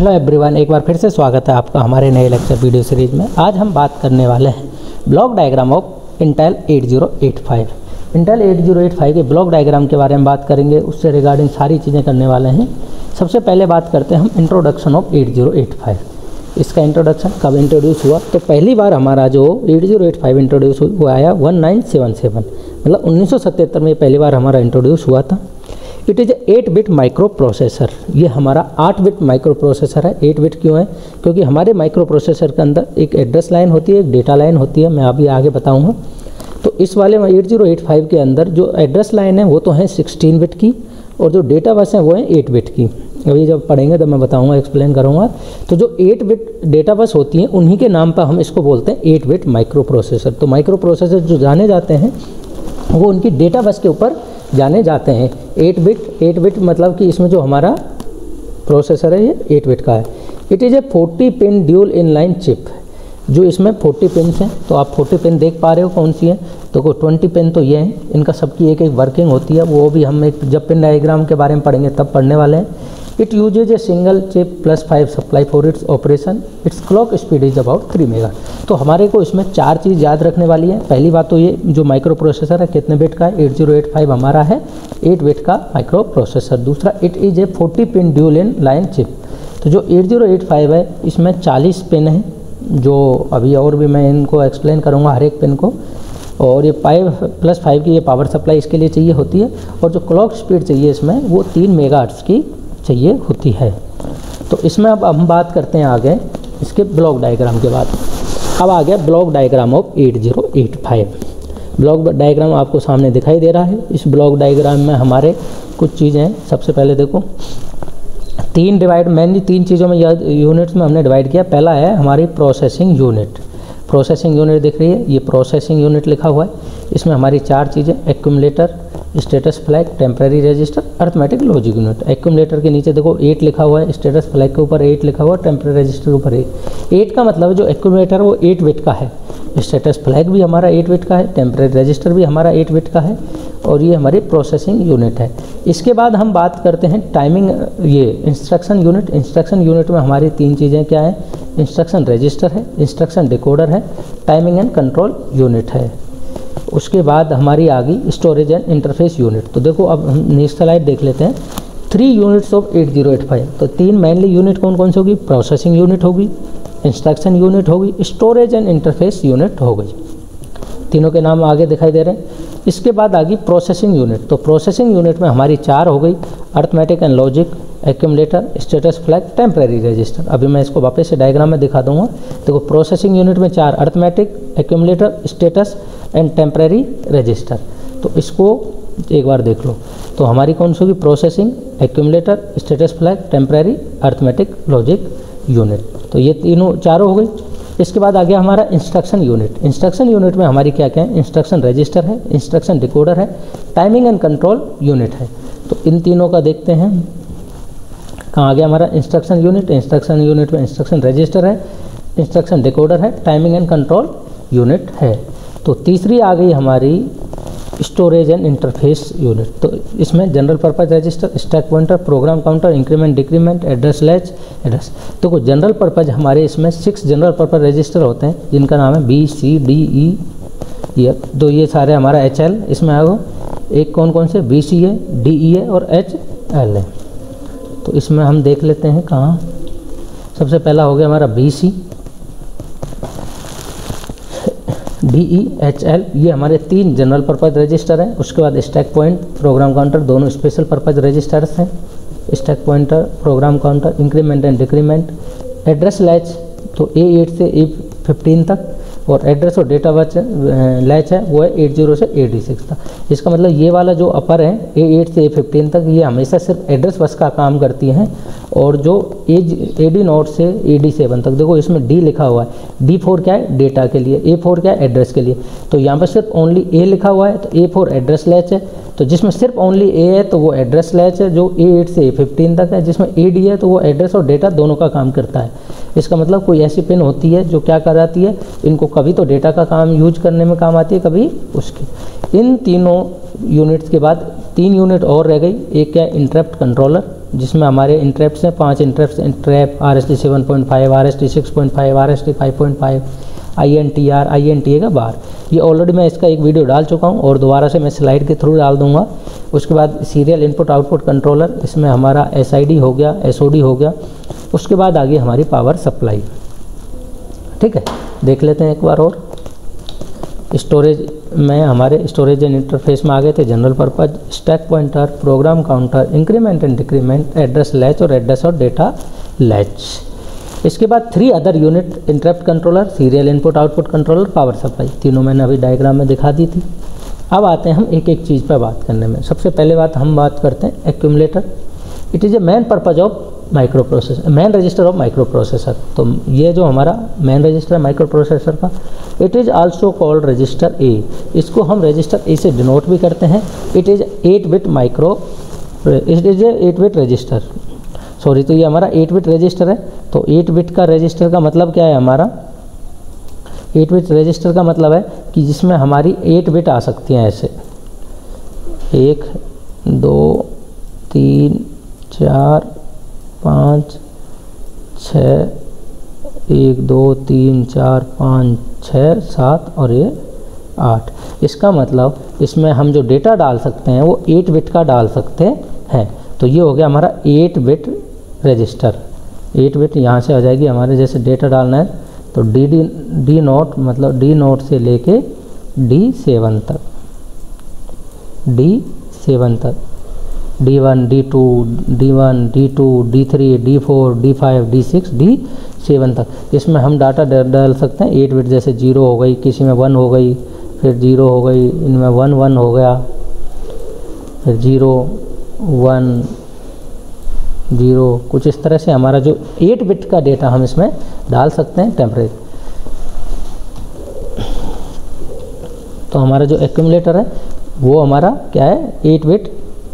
Hello everyone, एक बार फिर से स्वागत है आपका हमारे नए लेक्चर वीडियो सीरीज में। आज हम बात करने वाले हैं block diagram of Intel 8085। Intel 8085 के ब्लॉक डायग्राम के बारे में बात करेंगे, उससे रिगार्डिंग सारी चीज़ें करने वाले हैं। सबसे पहले बात करते हैं हम इंट्रोडक्शन ऑफ 8085। इसका इंट्रोडक्शन कब इंट्रोड्यूस हुआ? तो पहली बार हमारा जो 8085 इंट्रोड्यूस हुआ आया 1977, मतलब 1977 में पहली बार हमारा इंट्रोड्यूस हुआ था। It is 8 bit micro processor. ये हमारा 8 बिट माइक्रो प्रोसेसर है। 8 बिट क्यों है? क्योंकि हमारे माइक्रो प्रोसेसर के अंदर एक एड्रेस लाइन होती है, एक डेटा लाइन होती है, मैं अभी आगे बताऊंगा। तो इस वाले 8085 के अंदर जो एड्रेस लाइन है वो तो है 16 बिट की, और जो डेटा बस है वो है 8 बिट की। अभी जब पढ़ेंगे तब मैं बताऊंगा, एक्सप्लेन करूंगा। तो जो 8 बिट डेटा बस होती हैं उन्हीं के नाम पर हम इसको बोलते हैं 8 बिट माइक्रो प्रोसेसर। तो माइक्रो प्रोसेसर जो जाने जाते हैं वो उनकी डेटा बस के ऊपर जाने जाते हैं। 8 बिट मतलब कि इसमें जो हमारा प्रोसेसर है ये 8 बिट का है। It is A 40 pin dual inline chip. जो इसमें 40 पिन हैं, तो आप 40 पिन देख पा रहे हो कौन सी है? तो 20 पिन तो ये हैं, इनका सबकी एक एक वर्किंग होती है, वो भी हम एक जब पिन डायग्राम के बारे में पढ़ेंगे तब पढ़ने वाले हैं। It uses a single chip +5 supply for its operation. It's clock speed is about 3 mega. तो हमारे को इसमें 4 चीज़ याद रखने वाली है। पहली बात तो ये जो माइक्रो प्रोसेसर है कितने बिट का है? 8085 हमारा है 8 बिट का माइक्रो प्रोसेसर। दूसरा, it is A 40 pin dual in line chip. तो जो 8085 है इसमें 40 पिन हैं, जो अभी और भी मैं इनको एक्सप्लेन करूँगा हर एक पिन को। और ये 5+5 की ये पावर सप्लाई इसके लिए चाहिए होती है, और जो क्लॉक स्पीड चाहिए इसमें वो 3 मेगाहर्ट्ज़ की चाहिए होती है। तो इसमें अब हम बात करते हैं आगे इसके ब्लॉक डायग्राम के बाद। अब आ गया block diagram of 8085। Block diagram आपको सामने दिखाई दे रहा है। इस ब्लॉक डायग्राम में हमारे कुछ चीज़ें हैं। सबसे पहले देखो, मेनली 3 चीज़ों में यूनिट्स में हमने डिवाइड किया। पहला है हमारी प्रोसेसिंग यूनिट। प्रोसेसिंग यूनिट दिख रही है, ये प्रोसेसिंग यूनिट लिखा हुआ है। इसमें हमारी 4 चीज़ें, accumulator, status flag, temporary register, arithmetic logic unit. Accumulator के नीचे देखो 8 लिखा हुआ है, स्टेटस फ्लैग के ऊपर 8 लिखा हुआ है, टेम्परेरी रजिस्टर के ऊपर 8 का मतलब जो एक्यूमुलेटर वो 8 बिट का है। स्टेटस फ्लैग भी हमारा 8 बिट का है, टेम्परेरी रजिस्टर भी हमारा 8 बिट का है, और ये हमारी प्रोसेसिंग यूनिट है। इसके बाद हम बात करते हैं टाइमिंग, ये इंस्ट्रक्शन यूनिट। इंस्ट्रक्शन यूनिट में हमारी 3 चीज़ें क्या है? इंस्ट्रक्शन रजिस्टर है, इंस्ट्रक्शन डिकोडर है, टाइमिंग एंड कंट्रोल यूनिट है। उसके बाद हमारी आ गई स्टोरेज एंड इंटरफेस यूनिट। तो देखो अब हम नेक्स्ट स्लाइड देख लेते हैं। 3 यूनिट्स ऑफ 8085। तो 3 मेनली यूनिट कौन कौन सी होगी? प्रोसेसिंग यूनिट होगी, इंस्ट्रक्शन यूनिट होगी, स्टोरेज एंड इंटरफेस यूनिट हो गई। तीनों के नाम आगे दिखाई दे रहे हैं। इसके बाद आ गई प्रोसेसिंग यूनिट। तो प्रोसेसिंग यूनिट में हमारी 4 हो गई, arithmetic and logic, accumulator, status flag, temporary register. अभी मैं इसको वापस से डायग्राम में दिखा दूंगा। देखो प्रोसेसिंग यूनिट में 4, arithmetic, accumulator, status and temporary register. तो इसको एक बार देख लो। तो हमारी कौन सी होगी? Processing, accumulator, status flag, temporary, arithmetic, logic unit. तो ये चारों हो गई। इसके बाद आ गया हमारा इंस्ट्रक्शन यूनिट। इंस्ट्रक्शन यूनिट में हमारी क्या क्या है? इंस्ट्रक्शन रजिस्टर है, इंस्ट्रक्शन डिकोडर है, टाइमिंग एंड कंट्रोल यूनिट है। तो इन तीनों का देखते हैं। कहाँ आ गया हमारा इंस्ट्रक्शन यूनिट? इंस्ट्रक्शन यूनिट में इंस्ट्रक्शन रजिस्टर है, इंस्ट्रक्शन डिकोडर है, टाइमिंग एंड कंट्रोल यूनिट है। तो तीसरी आ गई हमारी स्टोरेज एंड इंटरफेस यूनिट। तो इसमें general purpose register, stack pointer, program counter, increment decrement, address latch, address. तो कुछ जनरल पर्पज हमारे इसमें 6 जनरल पर्पज रजिस्टर होते हैं, जिनका नाम है B, C, D, E, F। तो ये सारे हमारा HL इसमें आएगा। एक कौन कौन से? B, C है, D, E है और HL है। तो इसमें हम देख लेते हैं कहाँ। सबसे पहला हो गया हमारा BC, DE, HL, ये हमारे 3 जनरल पर्पज रजिस्टर हैं। उसके बाद स्टैक पॉइंट, प्रोग्राम काउंटर, दोनों स्पेशल पर्पज रजिस्टर्स हैं। Stack pointer, program counter, increment and decrement, address latch तो A8 से A15 तक, और एड्रेस और डेटा बस लैच है वो है 80 से 86 तक। इसका मतलब ये वाला जो अपर है A8 से A15 तक, ये हमेशा सिर्फ एड्रेस बस का काम करती हैं। और जो AD0 से AD7 तक, देखो इसमें D लिखा हुआ है, D4 क्या है? डेटा के लिए, A4 क्या है? एड्रेस के लिए। तो यहाँ पर सिर्फ ओनली A लिखा हुआ है, तो A4 एड्रेस लैच है। तो जिसमें सिर्फ ओनली A है तो वो एड्रेस लैच है, जो A8 से A15 तक है। जिसमें AD है तो वो एड्रेस और डेटा दोनों का काम करता है। इसका मतलब कोई ऐसी पिन होती है जो क्या कराती है? इनको कभी तो डेटा का काम यूज करने में काम आती है, कभी उसके। इन तीनों यूनिट्स के बाद 3 यूनिट और रह गई। एक क्या है? Interrupt controller. जिसमें हमारे इंटरप्ट्स हैं 5 interrupts, interrupt RST 7.5, RST 6.5, RST 5.5, INTR, INTA का बार। ये ऑलरेडी मैं इसका एक वीडियो डाल चुका हूँ और दोबारा से मैं स्लाइड के थ्रू डाल दूंगा। उसके बाद सीरियल इनपुट आउटपुट कंट्रोलर, इसमें हमारा SID हो गया, SOD हो गया। उसके बाद आगे हमारी पावर सप्लाई। ठीक है, देख लेते हैं एक बार और। स्टोरेज में हमारे स्टोरेज एंड इंटरफेस में आ गए थे general purpose, stack pointer, program counter, increment and decrement, address latch और एड्रेस और डेटा लैच। इसके बाद 3 other unit, interrupt controller, serial input output controller, power supply, तीनों मैंने अभी डायग्राम में दिखा दी थी। अब आते हैं हम एक एक चीज़ पर बात करने में। सबसे पहले बात हम बात करते हैं accumulator. It is a main purpose of microprocessor, main register of microprocessor. तो ये जो हमारा मेन रजिस्टर है माइक्रो प्रोसेसर का, it is also called register A. इसको हम रजिस्टर ए से डिनोट भी करते हैं। It is 8 bit register, sorry. तो ये हमारा 8 बिट रजिस्टर है। तो 8 बिट का रजिस्टर का मतलब क्या है हमारा? 8 बिट रजिस्टर का मतलब है कि जिसमें हमारी 8 बिट आ सकती हैं, ऐसे 1 2 3 4 5 6, 1 2 3 4 5 6 7 और ये 8। इसका मतलब इसमें हम जो डेटा डाल सकते हैं वो 8 बिट का डाल सकते हैं। तो ये हो गया हमारा 8 बिट रजिस्टर। 8 बिट यहाँ से आ जाएगी हमारे, जैसे डेटा डालना है तो डी नोट, मतलब डी नोट से लेके D7 तक, D7 तक, D1 D2 D1 D2 D3 D4 D5 D6 D7 तक। इसमें हम डाटा डाल सकते हैं 8 बिट, जैसे 0 हो गई, किसी में 1 हो गई, फिर 0 हो गई, इनमें 1 1 हो गया, फिर 0 1 0, कुछ इस तरह से हमारा जो 8 बिट का डेटा हम इसमें डाल सकते हैं टेम्परेरी। तो हमारा जो एक्यूमुलेटर है वो हमारा क्या है? 8 बिट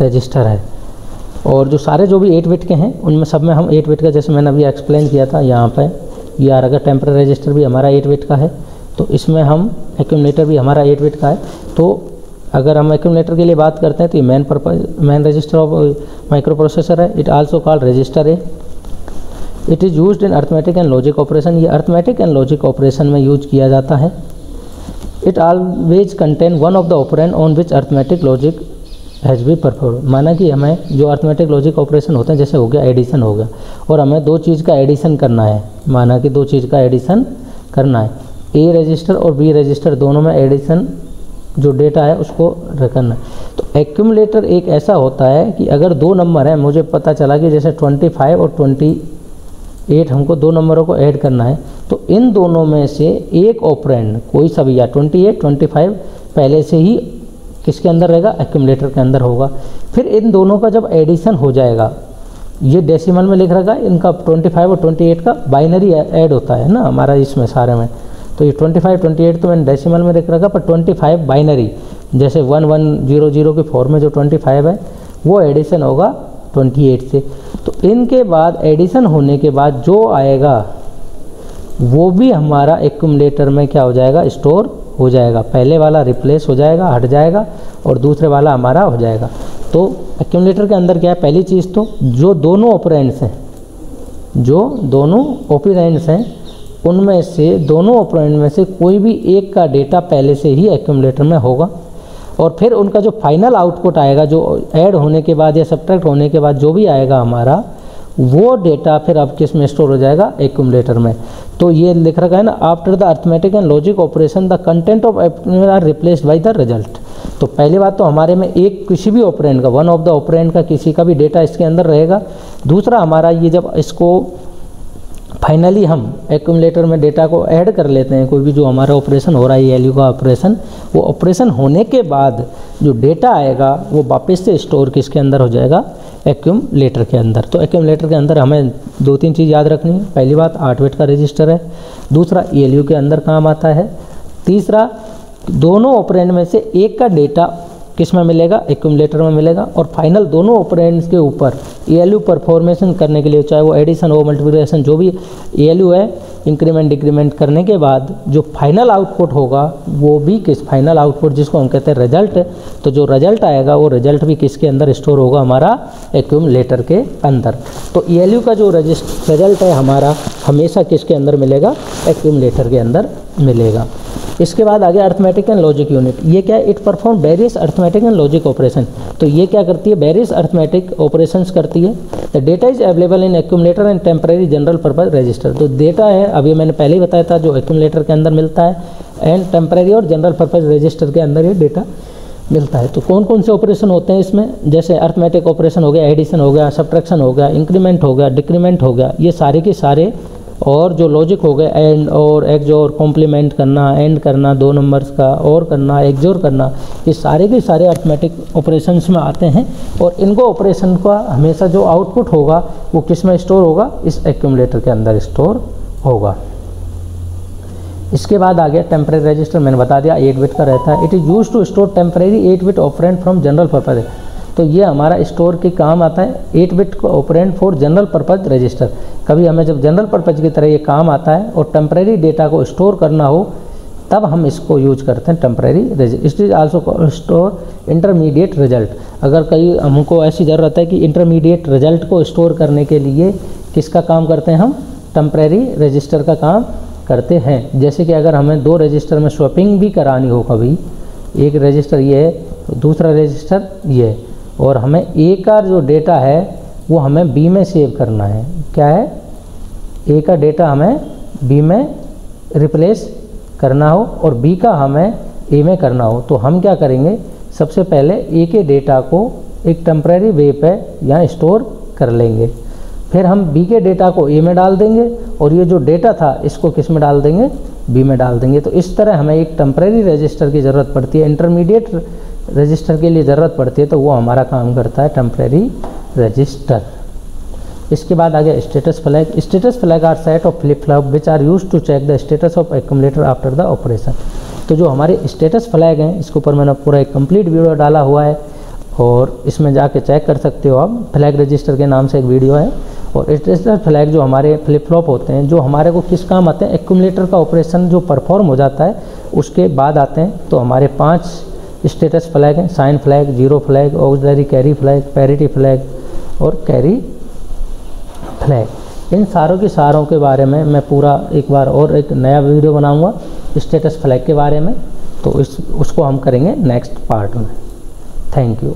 रजिस्टर है। और जो सारे जो भी 8 बिट के हैं उनमें सब में हम 8 बिट का, जैसे मैंने अभी एक्सप्लेन किया था यहाँ पे, ये अगर टेम्परेरी रजिस्टर भी हमारा 8 बिट का है तो इसमें हम एक्यूमुलेटर भी हमारा 8 बिट का है। तो अगर हम एक्यूमुलेटर के लिए बात करते हैं तो ये main register of microprocessor है। It also called register A. It is used in arithmetic and logic operation. ये अर्थमेटिक एंड लॉजिक ऑपरेशन में यूज किया जाता है। It always contain one of the operand on which arithmetic logic has be perform. माना कि हमें जो arithmetic logic operation होते हैं, जैसे हो गया एडिशन हो गया, और हमें 2 चीज़ का एडिशन करना है, माना कि 2 चीज़ का एडिशन करना है, ए रजिस्टर और बी रजिस्टर दोनों में एडिशन जो डेटा है उसको रखना है। तो एक्यूमुलेटर एक ऐसा होता है कि अगर 2 नंबर हैं, मुझे पता चला कि जैसे 25 और 28 हमको 2 नंबरों को ऐड करना है, तो इन दोनों में से एक ऑपरेंड कोई सा भी, या 28 25 पहले से ही किसके अंदर रहेगा? एक्यूमुलेटर के अंदर होगा। फिर इन दोनों का जब एडिशन हो जाएगा, ये डेसिमल में लिख रखा है, इनका 25 और 28 का बाइनरी ऐड होता है ना हमारा इसमें सारे में। तो ये 25 28 तो मैंने डेसिमल में लिख रखा, पर 25 बाइनरी, जैसे 1100 के फॉर्म में जो 25 है वो एडिशन होगा 28 से। तो इनके बाद एडिशन होने के बाद जो आएगा वो भी हमारा एक्यूमुलेटर में क्या हो जाएगा? स्टोर हो जाएगा। पहले वाला रिप्लेस हो जाएगा, हट जाएगा, और दूसरे वाला हमारा हो जाएगा। तो एक्यूमुलेटर के अंदर क्या है? पहली चीज़ तो जो दोनों ऑपरेंड्स हैं, जो दोनों ऑपरेंड्स हैं उनमें से, दोनों ऑपरेंड में से कोई भी एक का डेटा पहले से ही एक्यूमुलेटर में होगा। और फिर उनका जो फाइनल आउटपुट आएगा, जो ऐड होने के बाद या सब्ट्रैक्ट होने के बाद जो भी आएगा हमारा, वो डेटा फिर अब किस में स्टोर हो जाएगा? एक्यूमुलेटर में। तो ये लिख रखा है ना, after the arithmetic and logic operation the content of accumulator are replaced by the result. तो पहली बात तो हमारे में एक किसी भी ऑपरेंड का, वन ऑफ द ऑपरेंड का किसी का भी डेटा इसके अंदर रहेगा। दूसरा हमारा ये जब इसको फाइनली हम एक्यूमुलेटर में डेटा को ऐड कर लेते हैं, कोई भी जो हमारा ऑपरेशन हो रहा है एलयू का ऑपरेशन, वो ऑपरेशन होने के बाद जो डेटा आएगा वो वापस से स्टोर किसके अंदर हो जाएगा? एक्यूमुलेटर के अंदर। तो एक्यूमुलेटर के अंदर हमें 2-3 चीज़ याद रखनी है। पहली बात 8 बिट का रजिस्टर है, दूसरा एलयू के अंदर काम आता है, तीसरा दोनों ऑपरेंड में से एक का डेटा किस में मिलेगा, एक्यूमुलेटर में मिलेगा। और फाइनल दोनों ऑपरेंड्स के ऊपर ALU परफॉर्मेशन करने के लिए, चाहे वो एडिशन हो मल्टीप्लिकेशन, जो भी ALU है, इंक्रीमेंट डिक्रीमेंट करने के बाद जो फाइनल आउटपुट होगा वो भी किस, फाइनल आउटपुट जिसको हम कहते हैं रिजल्ट, तो जो रिजल्ट आएगा वो रिजल्ट भी किसके अंदर स्टोर होगा, हमारा एक्यूमुलेटर के अंदर। तो ALU का जो रिजल्ट है हमारा हमेशा किसके अंदर मिलेगा, एक्यूमुलेटर के अंदर मिलेगा। इसके बाद आगे अर्थमेटिक एंड लॉजिक यूनिट, ये क्या है, it perform various arithmetic and logic operation. तो ये क्या करती है, वेरियस अर्थमेटिक ऑपरेशंस करती है। The data is available in accumulator and temporary general purpose register. तो डेटा है, अभी मैंने पहले ही बताया था, जो एक्यूमुलेटर के अंदर मिलता है एंड टेम्परेरी और जनरल पर्पज रजिस्टर के अंदर ये डेटा मिलता है। तो कौन कौन से ऑपरेशन होते हैं इसमें, जैसे अर्थमेटिक ऑपरेशन हो गया, एडिशन हो गया, सब्ट्रैक्शन हो गया, इंक्रीमेंट हो गया, डिक्रीमेंट हो गया, ये सारे के सारे। और जो लॉजिक हो गए, एंड और एक्सोर, कॉम्प्लीमेंट करना, एंड करना, दो नंबर्स का और करना, एक्सोर करना, ये सारे के सारे अर्थमेटिक ऑपरेशंस में आते हैं। और इनको ऑपरेशन का हमेशा जो आउटपुट होगा वो किस में स्टोर होगा, इस एक्यूमुलेटर के अंदर स्टोर होगा। इसके बाद आ गया टेम्परेरी रजिस्टर, मैंने बता दिया 8 बिट का रहता है। It is use to store temporary 8 bit operand from general purpose. तो ये हमारा स्टोर के काम आता है 8 बिट को operand for general purpose register. कभी हमें जब जनरल पर्पज की तरह ये काम आता है और टेम्परेरी डेटा को स्टोर करना हो तब हम इसको यूज करते हैं temporary register. It is also store intermediate result. अगर कहीं हमको ऐसी ज़रूरत है कि इंटरमीडिएट रिजल्ट को स्टोर करने के लिए किसका काम करते हैं हम, टेम्परेरी रजिस्टर का काम करते हैं। जैसे कि अगर हमें 2 रजिस्टर में स्वैपिंग भी करानी हो, कभी एक रजिस्टर ये है, दूसरा रजिस्टर ये है, और हमें ए का जो डेटा है वो हमें बी में सेव करना है। क्या है, ए का डेटा हमें बी में रिप्लेस करना हो और बी का हमें ए में करना हो, तो हम क्या करेंगे, सबसे पहले ए के डेटा को एक टेम्परेरी वे पे यहाँ स्टोर कर लेंगे, फिर हम बी के डेटा को ए में डाल देंगे और ये जो डेटा था इसको किस में डाल देंगे, बी में डाल देंगे। तो इस तरह हमें एक टेम्परेरी रजिस्टर की ज़रूरत पड़ती है, इंटरमीडिएट रजिस्टर के लिए ज़रूरत पड़ती है, तो वो हमारा काम करता है टेम्परेरी रजिस्टर। इसके बाद आ गया status flag. Status flag are set of flip flop which are used to check the status of accumulator after the operation. तो जो हमारे स्टेटस फ्लैग हैं, इसके ऊपर मैंने पूरा एक कंप्लीट वीडियो डाला हुआ है और इसमें जाके चेक कर सकते हो आप। फ्लैग रजिस्टर के नाम से एक वीडियो है। और स्टेटस फ्लैग जो हमारे फ्लिप फ्लॉप होते हैं, जो हमारे को किस काम आते हैं, एक्यूमुलेटर का ऑपरेशन जो परफॉर्म हो जाता है उसके बाद आते हैं। तो हमारे 5 स्टेटस फ्लैग हैं, sign flag, zero flag, auxiliary carry flag, parity flag और कैरी फ्लैग। इन सारों के बारे में मैं पूरा एक बार और एक नया वीडियो बनाऊंगा स्टेटस फ्लैग के बारे में, तो उसको हम करेंगे नेक्स्ट पार्ट में। Thank you.